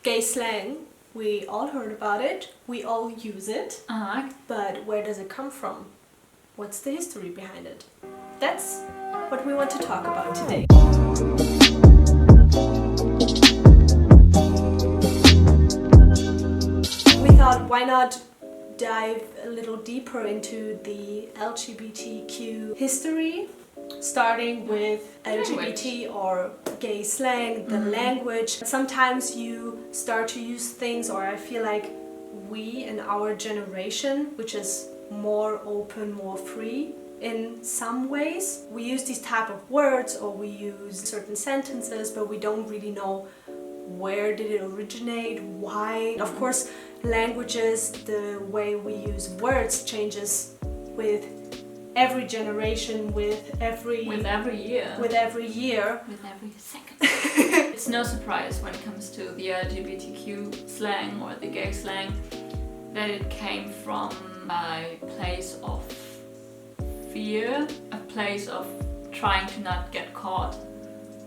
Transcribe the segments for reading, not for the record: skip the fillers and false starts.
Gay slang, we all heard about it, we all use it, but where does it come from? What's the history behind it? That's what we want to talk about today. We thought, why not dive a little deeper into the LGBTQ history, starting with LGBT or gay slang, the language. Sometimes you start to use things, or I feel like we in our generation, which is more open, more free in some ways, we use these type of words or we use certain sentences, but we don't really know where did it originate, why. Of course, languages, the way we use words changes with every generation, with every year, with every second. It's no surprise when it comes to the LGBTQ slang or the gay slang that it came from a place of fear, a place of trying to not get caught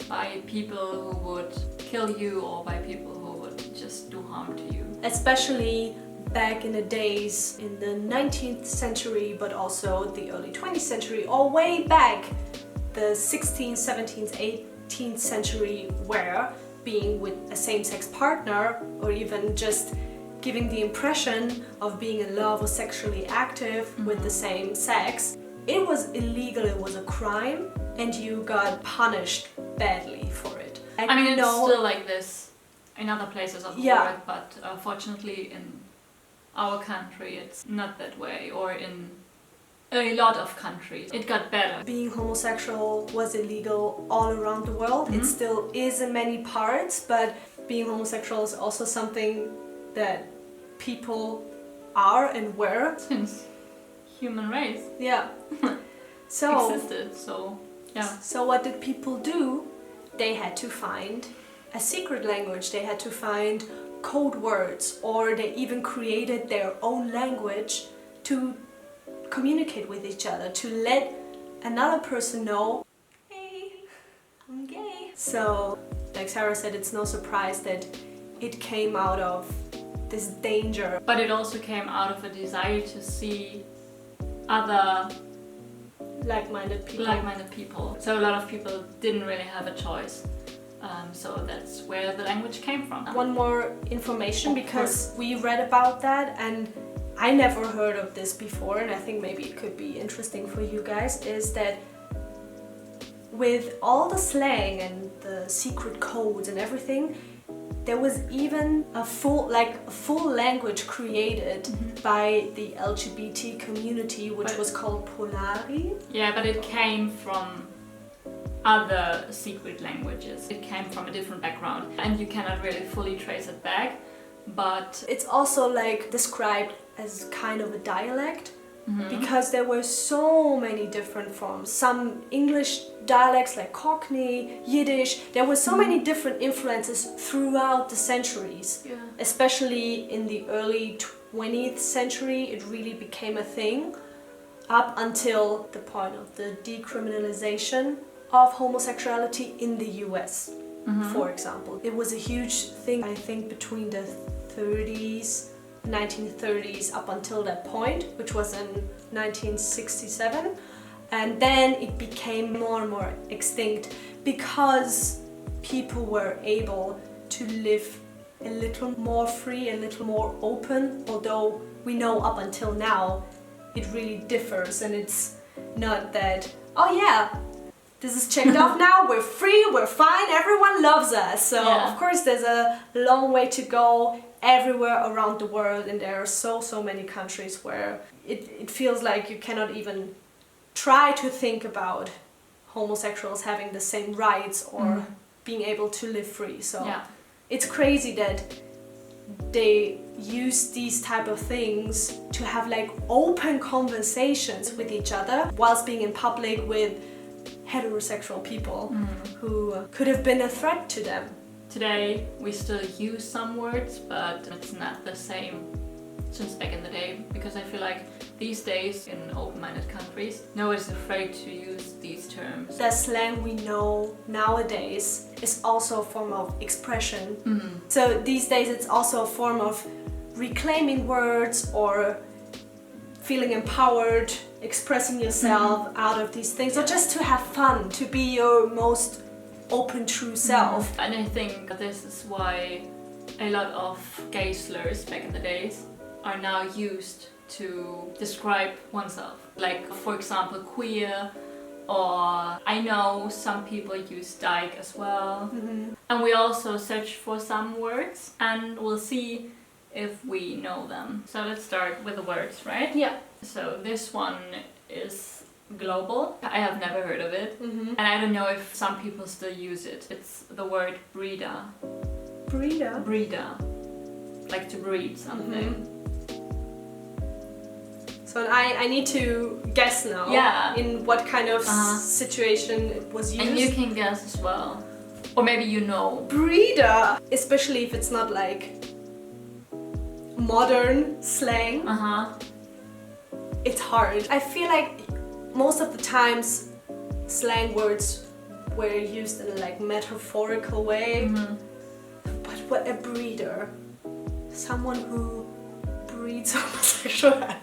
by people who would kill you or by people who would just do harm to you. Especially back in the days in the 19th century, but also the early 20th century, or way back the 16th, 17th, 18th century, where being with a same-sex partner or even just giving the impression of being in love or sexually active with the same sex, it was illegal, it was a crime, and you got punished badly for it. I mean, it's still like this in other places of the world, but fortunately in our country it's not that way, or in a lot of countries it got better. Being homosexual was illegal all around the world. It still is in many parts, but being homosexual is also something that people are and were since human race existed. So what did people do? They had to find a secret language, they had to find code words, or they even created their own language to communicate with each other, to let another person know, hey, I'm gay. So, like Sarah said, it's no surprise that it came out of this danger. But it also came out of a desire to see other like-minded people. So a lot of people didn't really have a choice. So that's where the language came from. One more information, because we read about that and I never heard of this before, and I think maybe it could be interesting for you guys, is that with all the slang and the secret codes and everything, there was even a full language created by the LGBT community, which was called Polari. Yeah, but it came from other secret languages. It came from a different background and you cannot really fully trace it back, but it's also like described as kind of a dialect, because there were so many different forms. Some English dialects like Cockney, Yiddish, there were so many different influences throughout the centuries. Especially in the early 20th century, it really became a thing, up until the point of the decriminalization of homosexuality in the US, for example. It was a huge thing, I think, between the 1930s up until that point, which was in 1967, and then it became more and more extinct because people were able to live a little more free, a little more open, although we know up until now it really differs, and it's not that, oh yeah, this is checked off now, we're free, we're fine, everyone loves us. So of course there's a long way to go everywhere around the world, and there are so many countries where it feels like you cannot even try to think about homosexuals having the same rights or being able to live free. So it's crazy that they use these type of things to have like open conversations with each other whilst being in public with heterosexual people who could have been a threat to them. Today we still use some words, but it's not the same since back in the day, because I feel like these days in open-minded countries, nobody's afraid to use these terms. The slang we know nowadays is also a form of expression. So these days it's also a form of reclaiming words or feeling empowered, expressing yourself out of these things, or just to have fun, to be your most open, true self. And I think this is why a lot of gay slurs back in the days are now used to describe oneself. Like, for example, queer, or I know some people use dyke as well. And we also search for some words and we'll see if we know them. So let's start with the words, right? Yeah. So this one is global. I have never heard of it. And I don't know if some people still use it. It's the word breeder. Breeder? Breeder. Like to breed something. So I need to guess now. Yeah. In what kind of situation it was used. And you can guess as well. Or maybe you know. Breeder, especially if it's not like modern slang. It's hard. I feel like most of the times slang words were used in a like metaphorical way. But what a breeder? Someone who breeds homosexuality.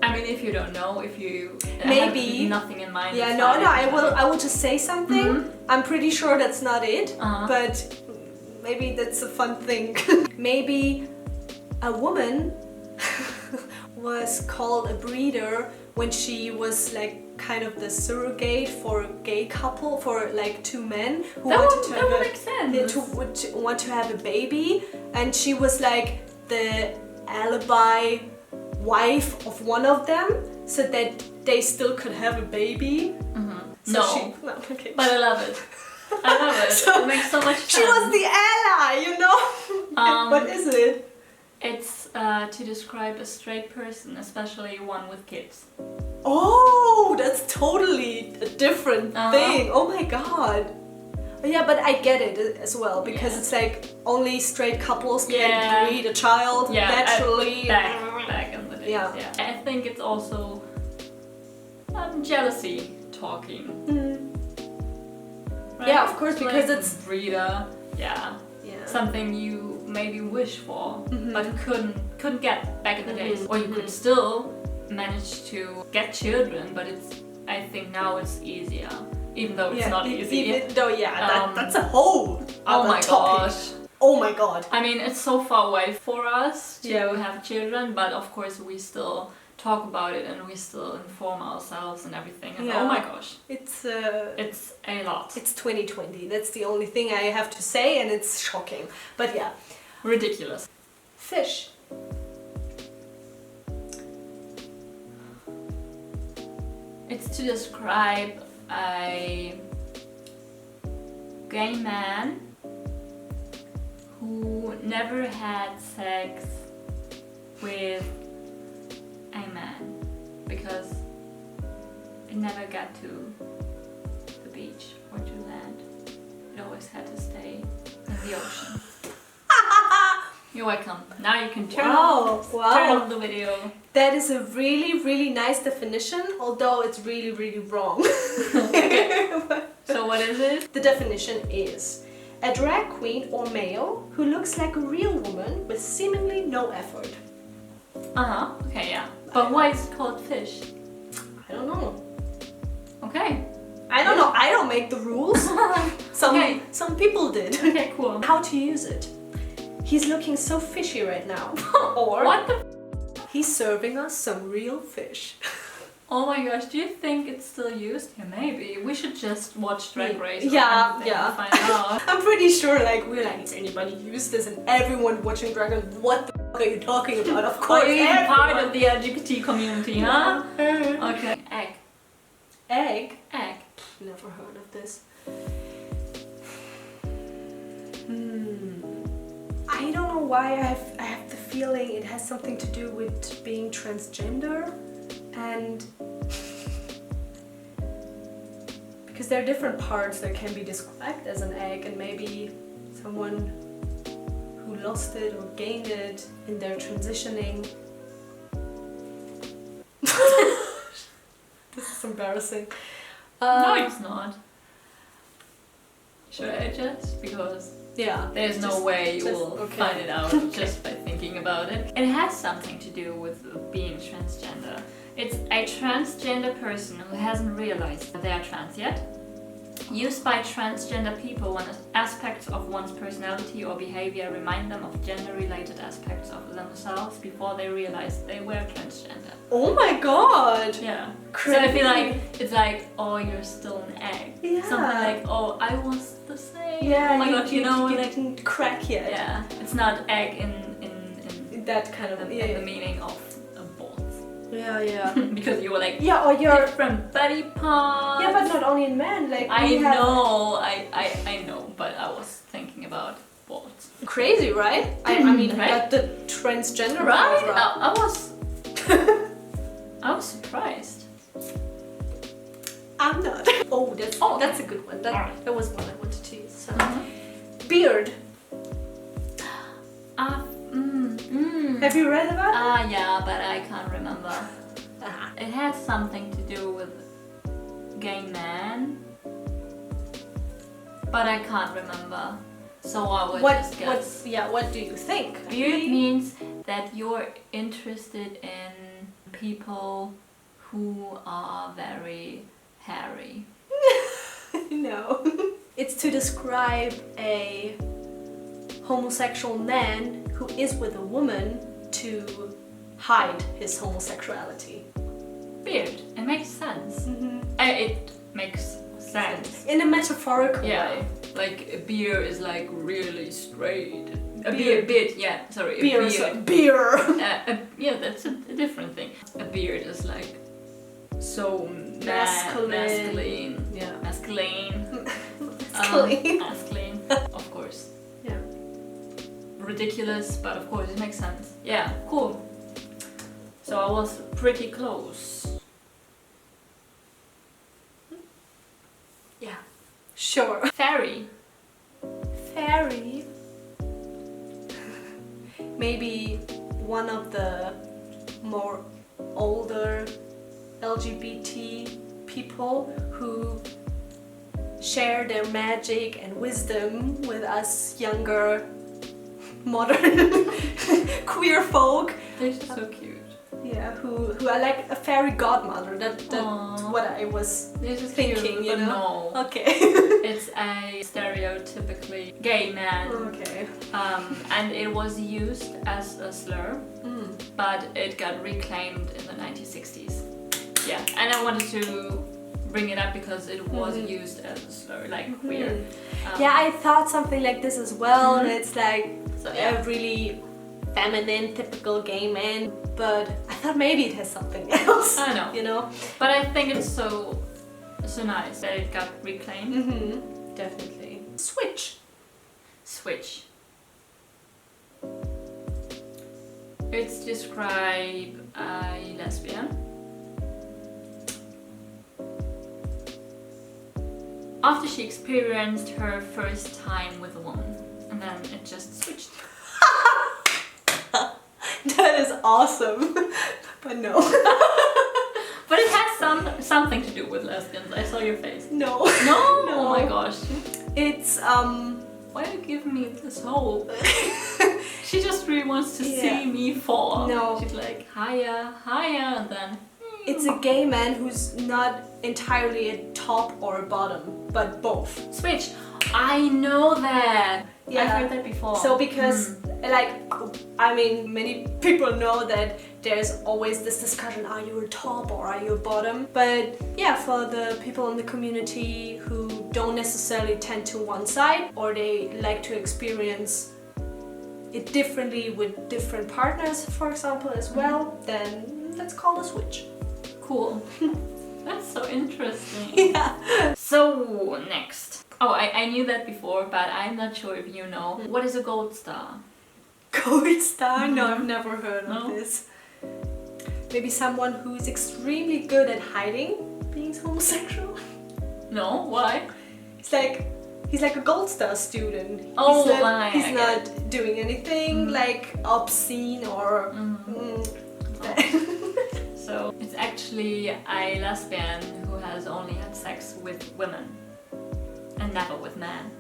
I mean, if you don't know, if you maybe have nothing in mind. Yeah, no, I will just say something. I'm pretty sure that's not it, but maybe that's a fun thing. Maybe a woman was called a breeder when she was like kind of the surrogate for a gay couple, for like two men who want to have a baby, and she was like the alibi wife of one of them, so that they still could have a baby. So okay. But I love it. I love it. So it makes so much sense. She was the ally, you know. What is it? It's to describe a straight person, especially one with kids. Oh, that's totally a different thing. Oh my god. Yeah, but I get it as well, because it's like only straight couples can breed a child naturally. Back in the days. Yeah. I think it's also jealousy talking. Right? Yeah, of course, like because it's breeder. Yeah. Something you maybe wish for, but couldn't get back in the days. Or you could still manage to get children, but I think now it's easier. Even though it's not easy. Even though, that's a whole other topic. Gosh. Oh my god. I mean, it's so far away for us to have children, but of course we still talk about it and we still inform ourselves and everything. And oh my gosh. It's a lot. It's 2020. That's the only thing I have to say, and it's shocking. But yeah. Ridiculous. Fish. It's to describe a gay man who never had sex with a man because it never got to the beach or to land. It always had to stay in the ocean. You're welcome. Now you can turn off the video. That is a really, really nice definition, although it's really, really wrong. So what is it? The definition is a drag queen or male who looks like a real woman with seemingly no effort. Okay, yeah. But why is it called fish? I don't know. Okay. I don't know. I don't make the rules. Some people did. Okay, cool. How to use it? He's looking so fishy right now. Or what the? He's serving us some real fish. Oh my gosh, do you think it's still used? Yeah, maybe. We should just watch Drag Race. And find out. I'm pretty sure we're like, has anybody used this? And everyone watching Drag Race, what the fuck are you talking about? Of course, are you part of the LGBT community, huh? Okay. Egg. Egg? Egg. Never heard of this. I don't know why I have the feeling it has something to do with being transgender, and because there are different parts that can be described as an egg, and maybe someone who lost it or gained it in their transitioning. This is embarrassing. No, it's not. Should I just? Because yeah, there's no way you will okay. find it out just by thinking about it. It has something to do with being transgender. It's a transgender person who hasn't realized that they are trans yet. Used by transgender people when aspects of one's personality or behavior remind them of gender-related aspects of themselves before they realize they were transgender. Oh my god! Yeah. Crazy. So I feel like it's like, oh, you're still an egg. Yeah. Something like, oh, I was the same. Yeah, oh my god, you know, you like, didn't crack yet. yeah, it's not egg in That kind of the meaning of both. Yeah, yeah. Because you were like, yeah, or you're different body parts. yeah, but not only in men. Like I we have know, I know, but I was thinking about both. crazy, right? I mean, Right? got the transgender Right? part right. I was surprised. I'm not. Oh, that's a good one. Alright. That was one I wanted to use. So. Mm-hmm. Beard. Have you read about it? Yeah, but I can't remember. Uh-huh. It had something to do with gay men, but I can't remember. So I would just guess. What do you think? Beard means that you're interested in people who are very hairy. No. It's to describe a homosexual man who is with a woman to hide his homosexuality. Beard. It makes sense. Mm-hmm. It makes sense. In a metaphorical Yeah, way. like a beard is like really straight. A Beard. beard, yeah, sorry. Beer. A beard. Beer. Yeah, that's a different thing. A beard is like so masculine. Yeah. Masculine. Masculine. Masculine. Of course. Yeah. Ridiculous, but of course it makes sense. Yeah, cool. So I was pretty close. Yeah. Sure. Fairy. Fairy. Maybe one of the more older LGBT people who share their magic and wisdom with us younger, modern queer folk. They're just so cute. Yeah, who are like a fairy godmother. That's Aww. what I was They're just thinking, cute, you but know? no. Okay. It's a stereotypically gay man. Okay. And it was used as a slur, Mm. but it got reclaimed in the 1960s. Yeah, and I wanted to bring it up because it was used as a slur, like queer. Yeah, I thought something like this as well, and it's like So, yeah. a really feminine, typical gay man, but I thought maybe it has something else. I know. You know? But I think it's so nice that it got reclaimed. Mm-hmm. Definitely. Switch. Switch. It's describe a lesbian. After she experienced her first time with a woman, and then it just switched. That is awesome. But no. But it has something to do with lesbians. I saw your face. No. No? No. Oh my gosh. It's Why are you giving me this hope? She just really wants to Yeah. see me fall. No. She's like, higher, higher, and then... it's a gay man who's not entirely a top or a bottom, but both. Switch. I know that. Yeah. I've heard that before. So because like I mean many people know that there's always this discussion, are you a top or are you a bottom? But yeah, for the people in the community who don't necessarily tend to one side, or they like to experience it differently with different partners, for example, as well, then that's called a switch. Cool. That's so interesting. Yeah. So, next. Oh, I knew that before, but I'm not sure if you know. What is a gold star? Gold star? No, I've never heard No? of this. Maybe someone who's extremely good at hiding being homosexual. No? Why? He's like a gold star student. Oh, he's not, my, he's I not get doing anything like obscene or So it's actually a lesbian who has only had sex with women and never with men.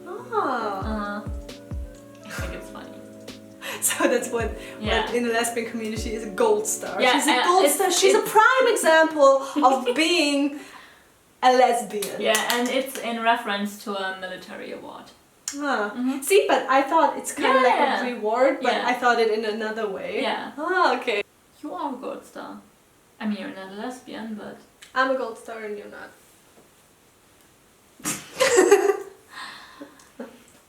Ah. I think it's funny. So that's what in the lesbian community is a gold star. Yeah, she's a gold star. She's a prime example of being a lesbian. Yeah, and it's in reference to a military award. See, but I thought it's kind of like a reward, but I thought it in another way. Yeah. Okay. You are a gold star. I mean, you're not a lesbian, but... I'm a gold star and you're not.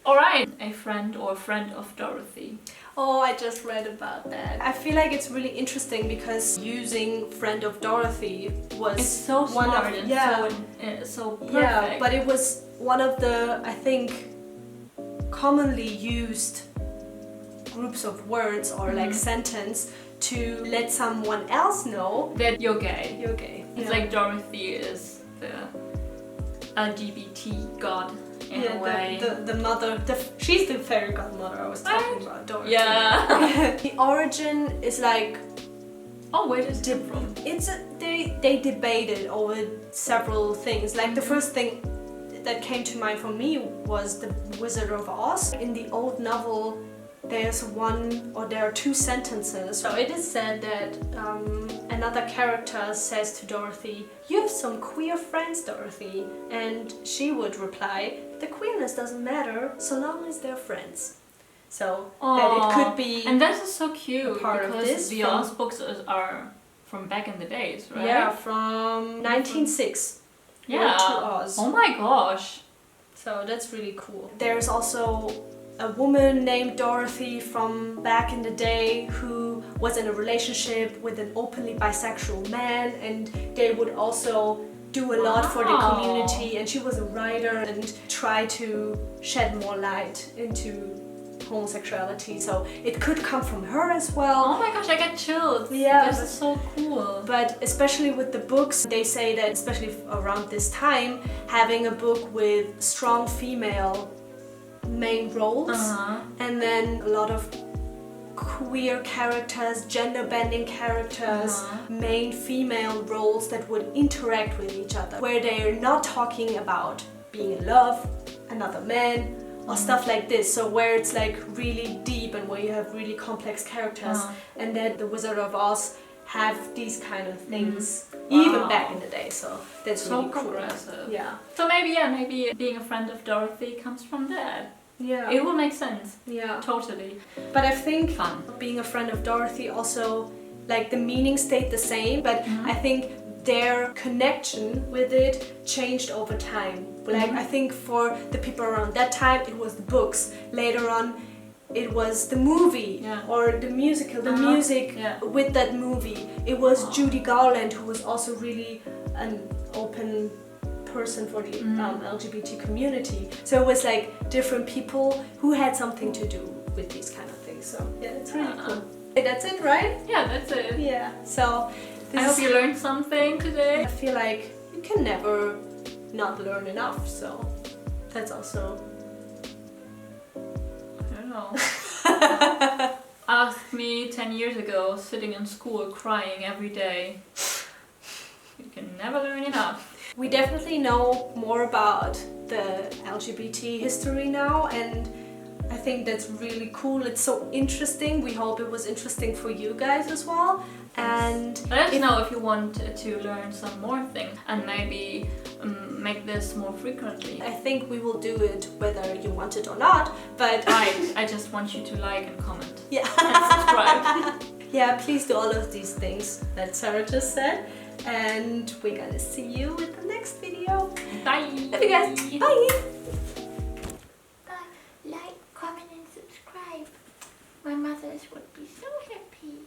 Alright. A friend or friend of Dorothy. Oh, I just read about that. I feel like it's really interesting because using friend of Dorothy was it's so smart and so perfect. Yeah, but it was one of the, I think, commonly used groups of words or like sentence to let someone else know that you're gay. You're gay. It's like Dorothy is the LGBT god in a way. The mother, she's the fairy godmother I was talking about, Dorothy. Yeah. The origin is like... Oh, where does it come from? They debated over several things. Like the first thing that came to mind for me was the Wizard of Oz. In the old novel, there are two sentences. So it is said that another character says to Dorothy, "You have some queer friends, Dorothy," and she would reply, "The queerness doesn't matter so long as they're friends." So that it could be. And that is so cute part because of this the Oz books are from back in the days, right? Yeah, from 1906. Yeah. To Oz. Oh my gosh. So that's really cool. There's also a woman named Dorothy from back in the day who was in a relationship with an openly bisexual man, and they would also do a lot for the community, and she was a writer and tried to shed more light into homosexuality, so it could come from her as well. Oh my gosh, I get chills. Yeah, this is so cool. But especially with the books, they say that especially around this time, having a book with strong female main roles and then a lot of queer characters, gender-bending characters, main female roles that would interact with each other, where they're not talking about being in love, another man, or stuff like this. So where it's like really deep and where you have really complex characters, and that the Wizard of Oz have these kind of things even back in the day. So that's so really cool. Progressive. Yeah. So maybe being a friend of Dorothy comes from that. Yeah. It will make sense. Yeah. Totally. But I think Fun. being a friend of Dorothy also, like the meaning stayed the same, but I think their connection with it changed over time. Like I think for the people around that time it was the books. Later on it was the movie or the musical, the music with that movie. It was Judy Garland, who was also really an open person for the LGBT community. So it was like different people who had something to do with these kind of things. So yeah, that's really cool. Hey, that's it, right? Yeah, that's it. Yeah. So I hope you learned something today. I feel like you can never not learn enough, so that's also... I don't know. Asked me 10 years ago, sitting in school crying every day. You can never learn enough. We definitely know more about the LGBT history now, and I think that's really cool. It's so interesting. We hope it was interesting for you guys as well. And let us know if you want to learn some more things and maybe make this more frequently. I think we will do it whether you want it or not, but... Right, I just want you to like and comment. Yeah. And subscribe. Yeah, please do all of these things that Sarah just said. And we're gonna see you in the next video. Bye! Love you guys. Bye! Bye. Like, comment and subscribe. My mothers would be so happy.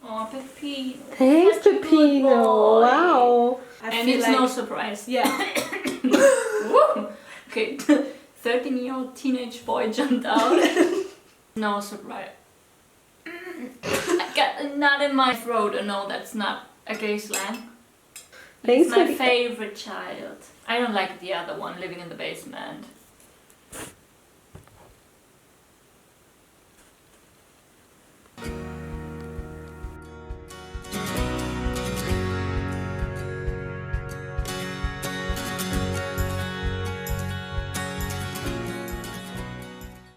Oh, Peppino. Thanks, Such a good Peppino. boy. Wow. And it's no surprise. Yeah. Woo. Okay, 13-year-old teenage boy jumped out. No surprise. I got a knot in my throat. No, that's not a gay slang. Thanks It's my favorite child. I don't like the other one living in the basement.